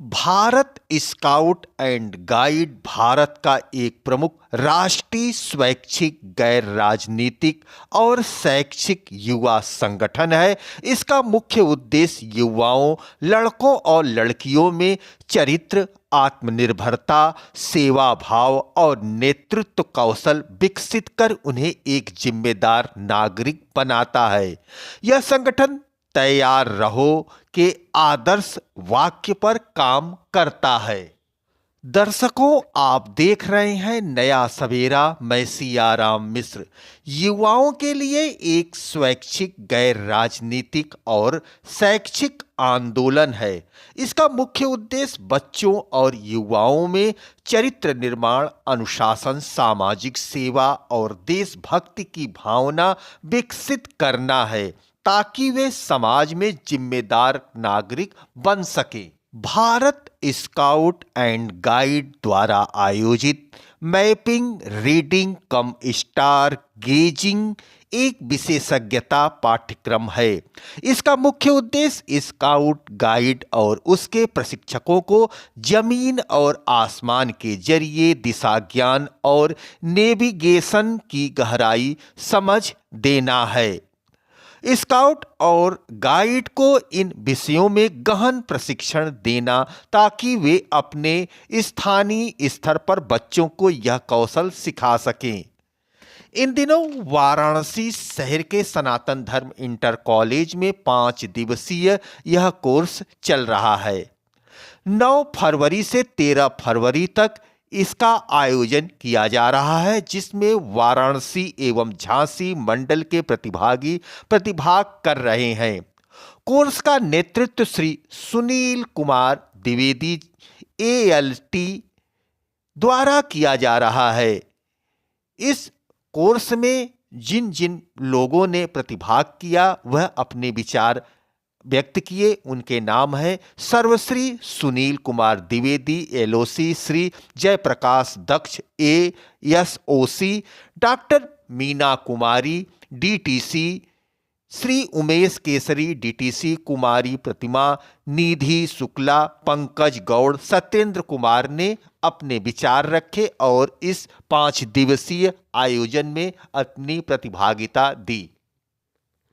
Bharat scout and guide Bharat का एक प्रमुख राष्ट्रीय स्वैच्छिक गैर राजनीतिक और शैक्षिक युवा संगठन है। इसका मुख्य उद्देश्य युवाओं, लड़कों और लड़कियों में चरित्र, आत्मनिर्भरता, सेवा भाव और नेतृत्व कौशल विकसित कर उन्हें एक जिम्मेदार नागरिक बनाता है। यह संगठन तैयार रहो के आदर्श वाक्य पर काम करता है। दर्शकों, आप देख रहे हैं नया सवेरा। मैं सियाराम मिश्र। युवाओं के लिए एक स्वैच्छिक गैर राजनीतिक और शैक्षिक आंदोलन है। इसका मुख्य उद्देश्य बच्चों और युवाओं में चरित्र निर्माण, अनुशासन, सामाजिक सेवा और देशभक्ति की भावना विकसित करना है ताकि वे समाज में जिम्मेदार नागरिक बन सके। भारत स्काउट एंड गाइड द्वारा आयोजित मैपिंग, रीडिंग कम स्टार गेजिंग एक विशेषज्ञता पाठ्यक्रम है। इसका मुख्य उद्देश्य स्काउट गाइड और उसके प्रशिक्षकों को जमीन और आसमान के जरिए दिशा ज्ञान और नेविगेशन की गहराई समझ देना है। स्काउट और गाइड को इन विषयों में गहन प्रशिक्षण देना ताकि वे अपने स्थानीय स्तर पर बच्चों को यह कौशल सिखा सकें। इन दिनों वाराणसी शहर के सनातन धर्म इंटर कॉलेज में 5 दिवसीय यह कोर्स चल रहा है। 9 फरवरी से 13 फरवरी तक इसका आयोजन किया जा रहा है, जिसमें वाराणसी एवं झांसी मंडल के प्रतिभागी प्रतिभाग कर रहे हैं। कोर्स का नेतृत्व श्री सुनील कुमार द्विवेदी ALT द्वारा किया जा रहा है। इस कोर्स में जिन जिन लोगों ने प्रतिभाग किया वह अपने विचार व्यक्त किए। उनके नाम है सर्वश्री सुनील कुमार द्विवेदी LOC, श्री जयप्रकाश दक्ष ASOC, doctor Meena Kumari DTC, Shri Umesh Kesari DTC, कुमारी प्रतिमा, निधि शुक्ला, पंकज गौड़, सत्येंद्र कुमार ने अपने विचार रखे और इस 5 दिवसीय आयोजन में अपनी प्रतिभागिता दी।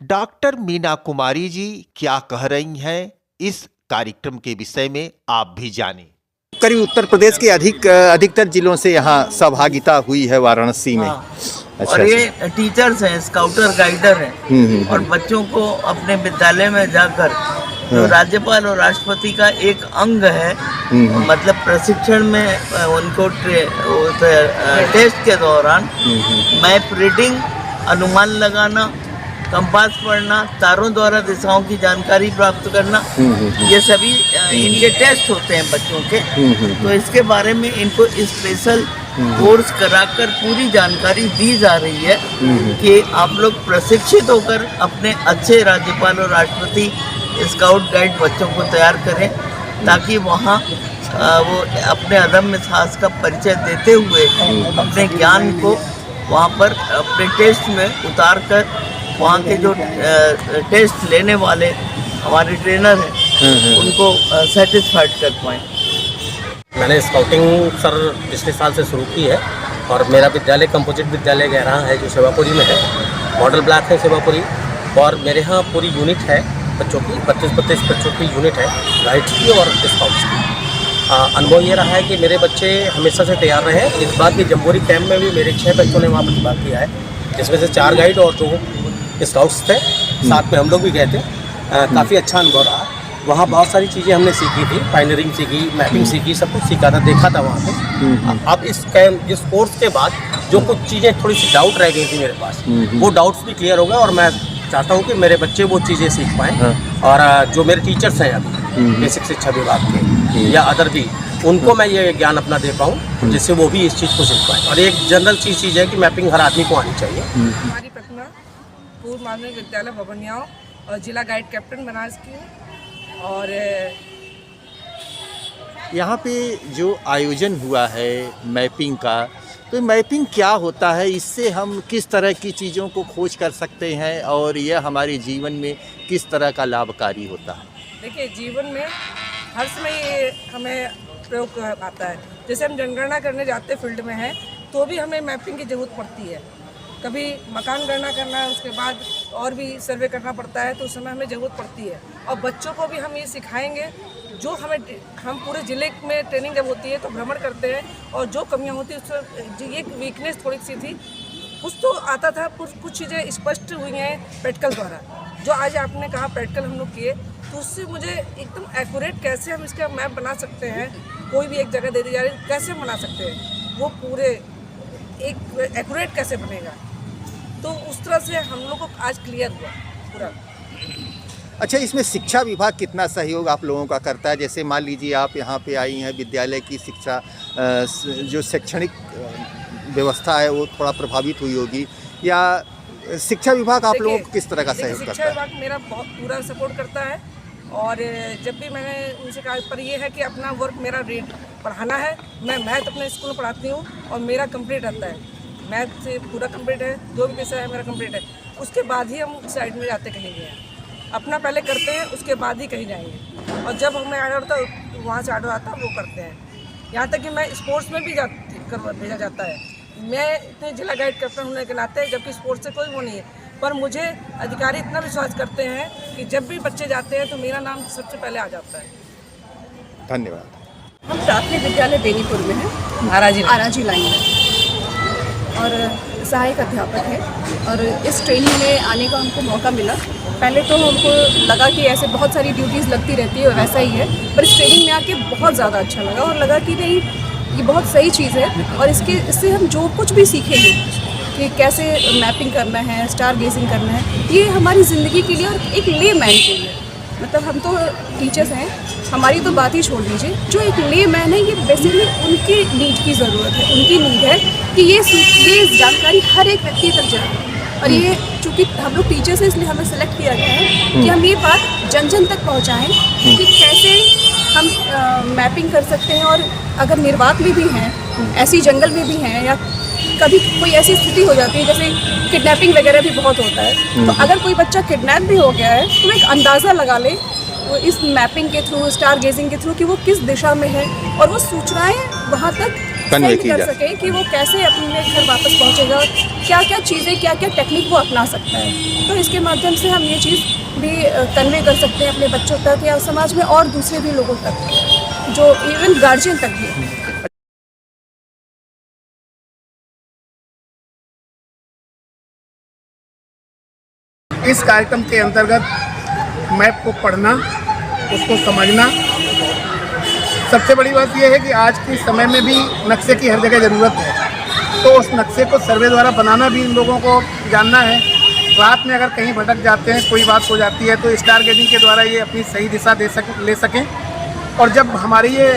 डॉक्टर मीना कुमारी जी क्या कह रही हैं इस कार्यक्रम के विषय में आप भी जानें। करीब उत्तर प्रदेश के अधिकतर जिलों से यहाँ सहभागिता हुई है वाराणसी में। अच्छा, और ये टीचर्स हैं, स्काउटर गाइडर हैं और बच्चों को अपने विद्यालय में जाकर जो राज्यपाल और राष्ट्रपति का एक अंग है, मतलब प्रशिक्षण में उनको टेस्ट के दौरान मैप रीडिंग, अनुमान लगाना, कंपास पढ़ना, तारों द्वारा दिशाओं की जानकारी प्राप्त करना, ये सभी इनके टेस्ट होते हैं बच्चों के। तो इसके बारे में इनको स्पेशल कोर्स कराकर पूरी जानकारी दी जा रही है कि आप लोग प्रशिक्षित होकर अपने अच्छे राज्यपाल और राष्ट्रपति स्काउट गाइड बच्चों को तैयार करें ताकि वहाँ वो अपने अदम्य साहस का परिचय देते हुए अपने ज्ञान को वहाँ पर अपने टेस्ट में उतार कर वहाँ के जो टेस्ट लेने वाले हमारे ट्रेनर हैं उनको सेटिस्फाइड कर पाएँ। मैंने स्काउटिंग सर पिछले साल से शुरू की है और मेरा विद्यालय कंपोजिट विद्यालय गहरा है जो सेवापुरी में है। मॉडल ब्लॉक है सेवापुरी और मेरे यहाँ पूरी यूनिट है बच्चों की, 25 बच्चों की यूनिट है गाइड्स की और स्काउट्स की। अनुभव ये रहा है कि मेरे बच्चे हमेशा से तैयार रहे। इस बार के जम्बोरी कैंप में भी मेरे 6 बच्चों ने वहाँ प्रतिभाग किया है, जिसमें से 4 गाइड और 2 स्काउट्स थे। साथ में हम लोग भी गए थे। काफ़ी अच्छा अनुभव रहा। वहाँ बहुत सारी चीज़ें हमने सीखी थी, पायनियरिंग सीखी, मैपिंग सीखी, सब कुछ सीखा था, देखा था वहाँ पे। अब इस कोर्स के बाद जो कुछ चीज़ें थोड़ी सी डाउट रह गई थी मेरे पास, वो डाउट्स भी क्लियर हो गए और मैं चाहता हूँ कि मेरे बच्चे वो चीज़ें सीख पाएँ। और जो मेरे टीचर्स हैं अभी बेसिक शिक्षा विभाग के या अदर भी, उनको मैं ये ज्ञान अपना दे पाऊँ जिससे वो भी इस चीज़ को सीख पाएँ। और एक जनरल चीज़ है कि मैपिंग हर आदमी को आनी चाहिए। हमारी प्रतिमा पूर्व माध्यमिक विद्यालय भवनियाओं और जिला गाइड कैप्टन बनारस की है। और यहाँ पे जो आयोजन हुआ है मैपिंग का, तो मैपिंग क्या होता है, इससे हम किस तरह की चीज़ों को खोज कर सकते हैं और यह हमारे जीवन में किस तरह का लाभकारी होता है? देखिए, जीवन में हर समय ये हमें प्रयोग आता है। जैसे हम जनगणना करने जाते फील्ड में हैं तो भी हमें मैपिंग की ज़रूरत पड़ती है। कभी मकान गणना करना है, उसके बाद और भी सर्वे करना पड़ता है, तो उस समय हमें ज़रूरत पड़ती है। और बच्चों को भी हम ये सिखाएंगे, जो हम पूरे ज़िले में ट्रेनिंग जब होती है तो भ्रमण करते हैं, और जो कमियां होती है उसमें ये वीकनेस थोड़ी सी थी, कुछ तो आता था, कुछ चीज़ें स्पष्ट हुई हैं प्रैक्टिकल द्वारा। जो आज आपने कहा प्रैक्टिकल हम लोग किए, तो उससे मुझे एकदम एक्यूरेट कैसे हम इसका मैप बना सकते हैं, कोई भी एक जगह दे दी जा रही है कैसे बना सकते हैं, वो पूरे एक एक्यूरेट कैसे बनेगा, तो उस तरह से हम लोग को आज क्लियर हुआ पूरा। अच्छा, इसमें शिक्षा विभाग कितना सहयोग आप लोगों का करता है? जैसे मान लीजिए आप यहाँ पे आई हैं, विद्यालय की शिक्षा जो शैक्षणिक व्यवस्था है वो थोड़ा प्रभावित हुई होगी, या शिक्षा विभाग आप लोगों को किस तरह का सहयोग करता है? शिक्षा विभाग मेरा बहुत पूरा सपोर्ट करता है, और जब भी मैंने उनसे कहा, पर ये है कि अपना वर्क मेरा रीड पढ़ाना है। मैं मैथ अपने स्कूल में पढ़ाती हूँ और मेरा कंप्लीट रहता है, मैथ से पूरा कंप्लीट है, जो भी विषय है मेरा कंप्लीट है। उसके बाद ही हम साइड में जाते कहीं नहीं हैं, अपना पहले करते हैं, उसके बाद ही कहीं जाएंगे। और जब हमें ऑर्डर आता है वहाँ से ऑर्डर आता है वो करते हैं। यहाँ तक कि मैं स्पोर्ट्स में भी भेजा जाता है। मैं इतने जिला गाइड कैप्टन होने के नाते, जबकि स्पोर्ट्स से कोई वो नहीं है, पर मुझे अधिकारी इतना विश्वास करते हैं कि जब भी बच्चे जाते हैं तो मेरा नाम सबसे पहले आ जाता है। धन्यवाद। हम प्राथमिक विद्यालय बेनीपुर में हैं, आराजी लाइन में, और सहायक अध्यापक है। और इस ट्रेनिंग में आने का हमको मौका मिला। पहले तो हमको लगा कि ऐसे बहुत सारी ड्यूटीज़ लगती रहती है, वैसा ही है, पर इस ट्रेनिंग में आके बहुत ज़्यादा अच्छा लगा, और लगा कि नहीं, ये बहुत सही चीज़ है। और इससे हम जो कुछ भी सीखेंगे कि कैसे मैपिंग करना है, स्टार गेजिंग करना है, ये हमारी ज़िंदगी के लिए और एक लेमैन के लिए, मतलब हम तो टीचर्स हैं, हमारी तो बात ही छोड़ दीजिए, जो एक लेमैन है, ये बेसिकली उनकी नीड की ज़रूरत है, उनकी नीड है कि ये जानकारी हर एक व्यक्ति तक जाए। और ये चूँकि हम लोग टीचर्स हैं, इसलिए हमें सेलेक्ट किया गया है कि हम ये बात जन जन तक पहुँचाएँ कि कैसे हम मैपिंग कर सकते हैं। और अगर निर्वात में भी हैं, ऐसी जंगल में भी हैं, या कभी कोई ऐसी स्थिति हो जाती है जैसे किडनैपिंग वगैरह भी बहुत होता है, तो अगर कोई बच्चा किडनैप भी हो गया है तो एक अंदाज़ा लगा ले वो इस मैपिंग के थ्रू, स्टार गेजिंग के थ्रू, कि वो किस दिशा में है, और वो सूचनाएं वहाँ तक सेंड कर सके कि वो कैसे अपने घर वापस पहुँचेगा, क्या क्या चीज़ें, क्या क्या टेक्निक वो अपना सकता है। तो इसके माध्यम से हम ये चीज़ भी कन्वे कर सकते हैं अपने बच्चों तक, या समाज में और दूसरे भी लोगों तक, जो इवन गार्जियन तक भी। इस कार्यक्रम के अंतर्गत मैप को पढ़ना, उसको समझना, सबसे बड़ी बात यह है कि आज के समय में भी नक्शे की हर जगह ज़रूरत है, तो उस नक्शे को सर्वे द्वारा बनाना भी इन लोगों को जानना है। रात में अगर कहीं भटक जाते हैं, कोई बात हो जाती है, तो स्टार गेजिंग के द्वारा ये अपनी सही दिशा ले सकें। और जब हमारे ये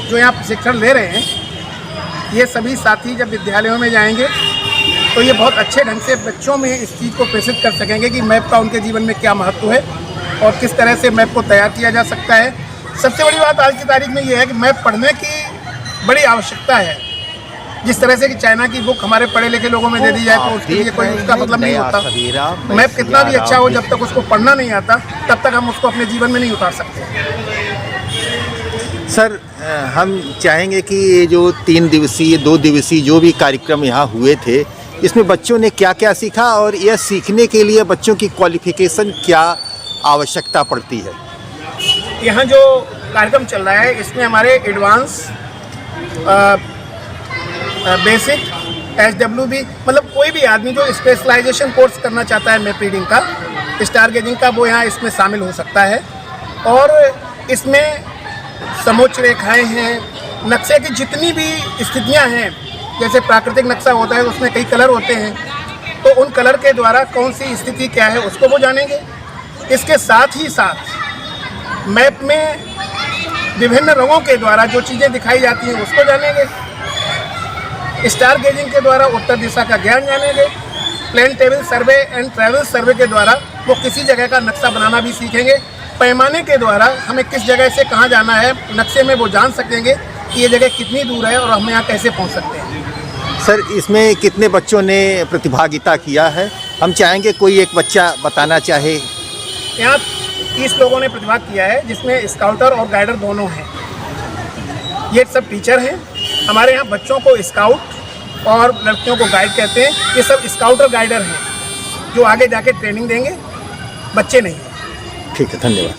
जो यहाँ प्रशिक्षण ले रहे हैं, ये सभी साथी जब विद्यालयों में जाएंगे तो ये बहुत अच्छे ढंग से बच्चों में इस चीज़ को प्रेषित कर सकेंगे कि मैप का उनके जीवन में क्या महत्व है और किस तरह से मैप को तैयार किया जा सकता है। सबसे बड़ी बात आज की तारीख में ये है कि मैप पढ़ने की बड़ी आवश्यकता है। जिस तरह से कि चाइना की बुक हमारे पढ़े लिखे लोगं में दे दी जाए तो उसके लिए कोई उसका मतलब नहीं होता। मैप कितना भी अच्छा हो, जब तक उसको पढ़ना नहीं आता तब तक हम उसको अपने जीवन में नहीं उतार सकते। सर, हम चाहेंगे कि ये जो 3 दिवसीय 2 दिवसीय जो भी कार्यक्रम यहाँ हुए थे, इसमें बच्चों ने क्या क्या सीखा, और यह सीखने के लिए बच्चों की क्वालिफिकेशन क्या आवश्यकता पड़ती है? यहाँ जो कार्यक्रम चल रहा है इसमें हमारे एडवांस, बेसिक, SWB, मतलब कोई भी आदमी जो स्पेशलाइजेशन कोर्स करना चाहता है मैप रीडिंग का, स्टार गेजिंग का, वो यहाँ इसमें शामिल हो सकता है। और इसमें समोच्च रेखाएं हैं, नक्शे की जितनी भी स्थितियाँ हैं, जैसे प्राकृतिक नक्शा होता है उसमें कई कलर होते हैं, तो उन कलर के द्वारा कौन सी स्थिति क्या है उसको वो जानेंगे। इसके साथ ही साथ मैप में विभिन्न रंगों के द्वारा जो चीज़ें दिखाई जाती हैं उसको जानेंगे। स्टार गेजिंग के द्वारा उत्तर दिशा का ज्ञान जानेंगे। Plane table survey and traverse survey के द्वारा वो किसी जगह का नक्शा बनाना भी सीखेंगे। पैमाने के द्वारा हमें किस जगह से कहाँ जाना है नक्शे में वो जान सकेंगे कि ये जगह कितनी दूर है और हम यहाँ कैसे पहुँच सकते हैं। सर, इसमें कितने बच्चों ने प्रतिभागिता किया है? हम चाहेंगे कोई एक बच्चा बताना चाहे। यहाँ 30 लोगों ने प्रतिभाग किया है, जिसमें स्काउटर और गाइडर दोनों हैं। ये सब टीचर हैं। हमारे यहाँ बच्चों को स्काउट और लड़कियों को गाइड कहते हैं। ये सब स्काउट और गाइडर हैं जो आगे जाके ट्रेनिंग देंगे, बच्चे नहीं। ठीक है, धन्यवाद।